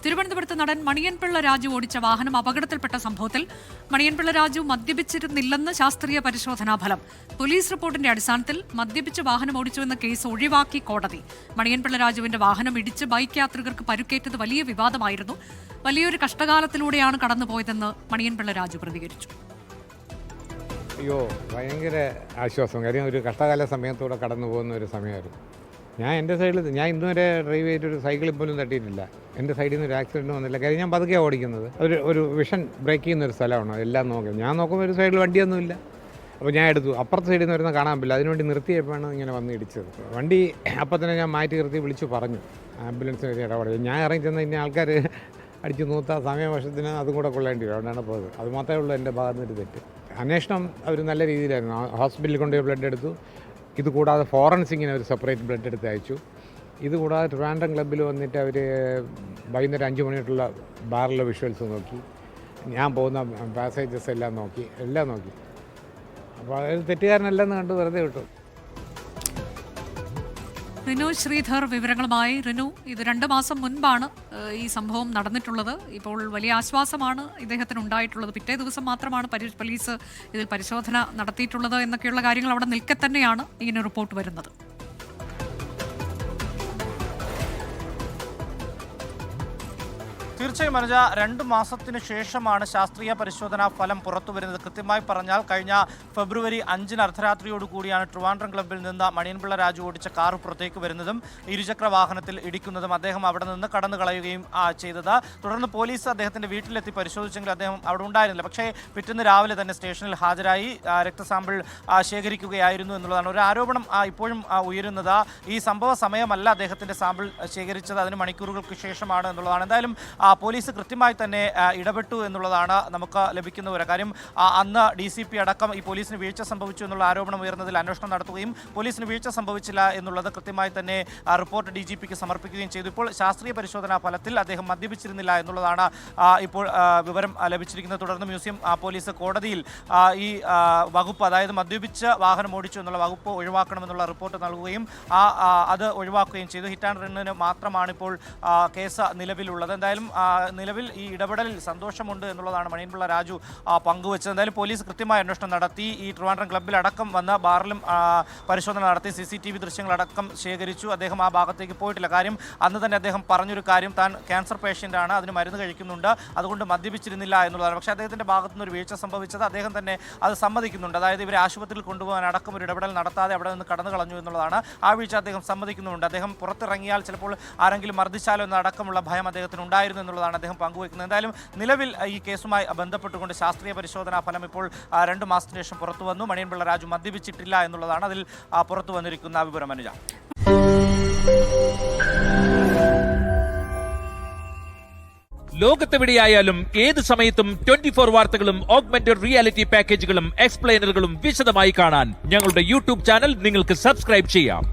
തിരുവനന്തപുരത്ത് നടൻ മണിയൻപിള്ള രാജു ഓടിച്ച വാഹനം അപകടത്തിൽപ്പെട്ട സംഭവത്തിൽ മണിയൻപിള്ള രാജു മദ്യപിച്ചിരുന്നില്ലെന്ന് ശാസ്ത്രീയ പരിശോധനാ ഫലം. പോലീസ് റിപ്പോർട്ടിന്റെ അടിസ്ഥാനത്തിൽ മദ്യപിച്ച് വാഹനം ഓടിച്ചുവെന്ന കേസ് ഒഴിവാക്കി കോടതി. മണിയൻപിള്ള രാജുവിന്റെ വാഹനം ഇടിച്ച് ബൈക്ക് യാത്രികർക്ക് പരുക്കേറ്റത് വലിയ വിവാദമായിരുന്നു. വലിയൊരു കഷ്ടകാലത്തിലൂടെയാണ് കടന്നുപോയതെന്ന് മണിയൻപിള്ള രാജു പ്രതികരിച്ചു. അയ്യോ, ഭയങ്കര ആശ്വാസം. കാര്യം ഒരു കഷ്ടകാല സമയത്തൂടെ കടന്നു പോകുന്ന ഒരു സമയമായിരുന്നു. ഞാൻ എൻ്റെ സൈഡിൽ ഇന്നുവരെ ഡ്രൈവ് ചെയ്തിട്ടൊരു സൈക്കിളിൽ പോലും തട്ടിയിട്ടില്ല. എൻ്റെ സൈഡിൽ നിന്ന് ഒരു ആക്സിഡൻറ്റ് വന്നില്ല. കാര്യം ഞാൻ പതുക്കെയാണ് ഓടിക്കുന്നത്. ഒരു വിഷൻ ബ്രേക്ക് ചെയ്യുന്നൊരു സ്ഥലമാണ്. എല്ലാം നോക്കും. ഞാൻ നോക്കുമ്പോൾ ഒരു സൈഡിൽ വണ്ടിയൊന്നുമില്ല. അപ്പോൾ ഞാൻ എടുത്തു. അപ്പുറത്തെ സൈഡിൽ നിന്ന് വരുന്ന കാണാൻ പറ്റില്ല. അതിനുവേണ്ടി നിർത്തിയപ്പോഴാണ് ഇങ്ങനെ വന്ന് ഇടിച്ചത്. വണ്ടി അപ്പം തന്നെ ഞാൻ മാറ്റി നിർത്തി വിളിച്ചു പറഞ്ഞു ആംബുലൻസിന് ഇടപെടും. ഞാൻ ഇറങ്ങി ചെന്ന ഇനി ആൾക്കാർ അടിച്ചു നൂത്താ സമയവർഷത്തിന് അതും കൂടെ കൊള്ളേണ്ടി വരും. അതുകൊണ്ടാണ് പോയത്. അത് മാത്രമേ ഉള്ളൂ എൻ്റെ ഭാഗത്ത് നിന്നൊരു തെറ്റ്. അന്വേഷണം അവർ നല്ല രീതിയിലായിരുന്നു. ഹോസ്പിറ്റലിൽ കൊണ്ടുപോയി ബ്ലഡ് എടുത്തു. ഇതുകൂടാതെ ഫോറൻസിങ്ങിന് അവർ സെപ്പറേറ്റ് ബ്ലഡ് എടുത്ത് അയച്ചു. ഇതുകൂടാതെ ട്രിവാൻഡ്രം ക്ലബ്ബിൽ വന്നിട്ട് അവർ വൈകുന്നേരം 5 മണിയായിട്ടുള്ള ബാറിലെ വിഷ്വൽസ് നോക്കി. ഞാൻ പോകുന്ന പാസേജസ് എല്ലാം നോക്കി. അപ്പോൾ അതൊരു തെറ്റുകാരനല്ലെന്ന് കണ്ട് വെറുതെ വിട്ടു. റിനു ശ്രീധർ വിവരങ്ങളുമായി. റിനു, ഇത് 2 മാസം മുൻപാണ് ഈ സംഭവം നടന്നിട്ടുള്ളത്. ഇപ്പോൾ വലിയ ആശ്വാസമാണ് ഇദ്ദേഹത്തിന് ഉണ്ടായിട്ടുള്ളത്. പിറ്റേ ദിവസം മാത്രമാണ് പോലീസ് ഇതിൽ പരിശോധന നടത്തിയിട്ടുള്ളത് എന്നൊക്കെയുള്ള കാര്യങ്ങൾ അവിടെ നിൽക്കെ തന്നെയാണ് ഇങ്ങനെ റിപ്പോർട്ട് വരുന്നത്. തീർച്ചയായും അനുജ, 2 മാസത്തിന് ശേഷമാണ് ശാസ്ത്രീയ പരിശോധനാ ഫലം പുറത്തുവരുന്നത്. കൃത്യമായി പറഞ്ഞാൽ കഴിഞ്ഞ ഫെബ്രുവരി 5 അർദ്ധരാത്രിയോടുകൂടിയാണ് ട്രിവാൻഡ്രം ക്ലബ്ബിൽ നിന്ന് മണിയൻപിള്ള രാജു ഓടിച്ച കാർ പുറത്തേക്ക് വരുന്നതും ഇരുചക്ര വാഹനത്തിൽ ഇടിക്കുന്നതും അദ്ദേഹം അവിടെ നിന്ന് കടന്നു കളയുകയും ചെയ്തത്. തുടർന്ന് പോലീസ് അദ്ദേഹത്തിൻ്റെ വീട്ടിലെത്തി പരിശോധിച്ചെങ്കിൽ അദ്ദേഹം അവിടെ ഉണ്ടായിരുന്നില്ല. പക്ഷേ പിറ്റേന്ന് രാവിലെ തന്നെ സ്റ്റേഷനിൽ ഹാജരായി രക്തസാമ്പിൾ ശേഖരിക്കുകയായിരുന്നു എന്നുള്ളതാണ് ഒരു ആരോപണം ഇപ്പോഴും ഉയരുന്നത്. ഈ സംഭവ സമയമല്ല അദ്ദേഹത്തിൻ്റെ സാമ്പിൾ ശേഖരിച്ചത്, അതിന് മണിക്കൂറുകൾക്ക് ശേഷമാണ് എന്നുള്ളതാണ്. എന്തായാലും പോലീസ് കൃത്യമായി തന്നെ ഇടപെട്ടു എന്നുള്ളതാണ് നമുക്ക് ലഭിക്കുന്ന ഒരു കാര്യം. അന്ന് DCP അടക്കം ഈ പോലീസിന് വീഴ്ച സംഭവിച്ചു എന്നുള്ള ആരോപണം ഉയർന്നതിൽ അന്വേഷണം നടത്തുകയും പോലീസിന് വീഴ്ച സംഭവിച്ചില്ല എന്നുള്ളത് കൃത്യമായി തന്നെ റിപ്പോർട്ട് DGPക്ക് സമർപ്പിക്കുകയും ചെയ്തു. ഇപ്പോൾ ശാസ്ത്രീയ പരിശോധനാ ഫലത്തിൽ അദ്ദേഹം മദ്യപിച്ചിരുന്നില്ല എന്നുള്ളതാണ് ഇപ്പോൾ വിവരം ലഭിച്ചിരിക്കുന്നത്. തുടർന്ന് മ്യൂസിയം പോലീസ് കോടതിയിൽ ഈ വകുപ്പ്, അതായത് മദ്യപിച്ച് വാഹനം ഓടിച്ചു എന്നുള്ള വകുപ്പ് ഒഴിവാക്കണമെന്നുള്ള റിപ്പോർട്ട് നൽകുകയും അത് ഒഴിവാക്കുകയും ചെയ്തു. ഹിറ്റ് ആൻഡ് റണ്ണിന് മാത്രമാണ് ഇപ്പോൾ കേസ് നിലവിലുള്ളത്. എന്തായാലും നിലവിൽ ഈ ഇടപെടലിൽ സന്തോഷമുണ്ട് എന്നുള്ളതാണ് മണിയൻപിള്ള രാജു പങ്കുവച്ചത്. എന്തായാലും പോലീസ് കൃത്യമായ അന്വേഷണം നടത്തി. ഈ ട്രിവാൻഡ്രം ക്ലബ്ബിലടക്കം വന്ന ബാറിലും പരിശോധന നടത്തി. CCTV ദൃശ്യങ്ങളടക്കം ശേഖരിച്ചു. അദ്ദേഹം ആ ഭാഗത്തേക്ക് പോയിട്ടില്ല. കാര്യം അന്ന് തന്നെ അദ്ദേഹം പറഞ്ഞൊരു കാര്യം, താൻ ക്യാൻസർ പേഷ്യൻ്റാണ്, അതിന് മരുന്ന് കഴിക്കുന്നുണ്ട്, അതുകൊണ്ട് മദ്യപിച്ചിരുന്നില്ല എന്നുള്ളതാണ്. പക്ഷേ അദ്ദേഹത്തിൻ്റെ ഭാഗത്തു നിന്ന് ഒരു വീഴ്ച സംഭവിച്ചത് അദ്ദേഹം തന്നെ അത് സമ്മതിക്കുന്നുണ്ട്. അതായത് ഇവരെ ആശുപത്രിയിൽ കൊണ്ടുപോകാൻ അടക്കം ഒരു ഇടപെടൽ നടത്താതെ അവിടെ നിന്ന് കടന്നു കളഞ്ഞു എന്നുള്ളതാണ്. ആ വീഴ്ച അദ്ദേഹം സമ്മതിക്കുന്നുണ്ട്. അദ്ദേഹം പുറത്തിറങ്ങിയാൽ ചിലപ്പോൾ ആരെങ്കിലും മർദ്ദിച്ചാലോ എന്നടക്കമുള്ള ഭയം അദ്ദേഹത്തിന് ഉണ്ടായിരുന്നു എന്നുള്ളതാണ് അദ്ദേഹം പങ്കുവയ്ക്കുന്നത്. എന്തായാലും നിലവിൽ ഈ കേസുമായി ബന്ധപ്പെട്ടുകൊണ്ട് ശാസ്ത്രീയ പരിശോധനാ ഫലം ഇപ്പോൾ 2 മാസത്തിന് ശേഷം പുറത്തു വന്നു. മണിയൻപിള്ള രാജു മദ്യപിച്ചിട്ടില്ല എന്നുള്ളതാണ് അതിൽ പുറത്തു വന്നിരിക്കുന്ന വിവരം. അനുജ, ലോകത്തെവിടെയായാലും ഏത് സമയത്തും 24 വാർത്തകളും ഓഗ്മെന്റഡ് റിയാലിറ്റി പാക്കേജുകളും എക്സ്പ്ലെയിനറുകളും വിശദമായി കാണാൻ ഞങ്ങളുടെ YouTube ചാനൽ നിങ്ങൾക്ക് സബ്സ്ക്രൈബ് ചെയ്യാം.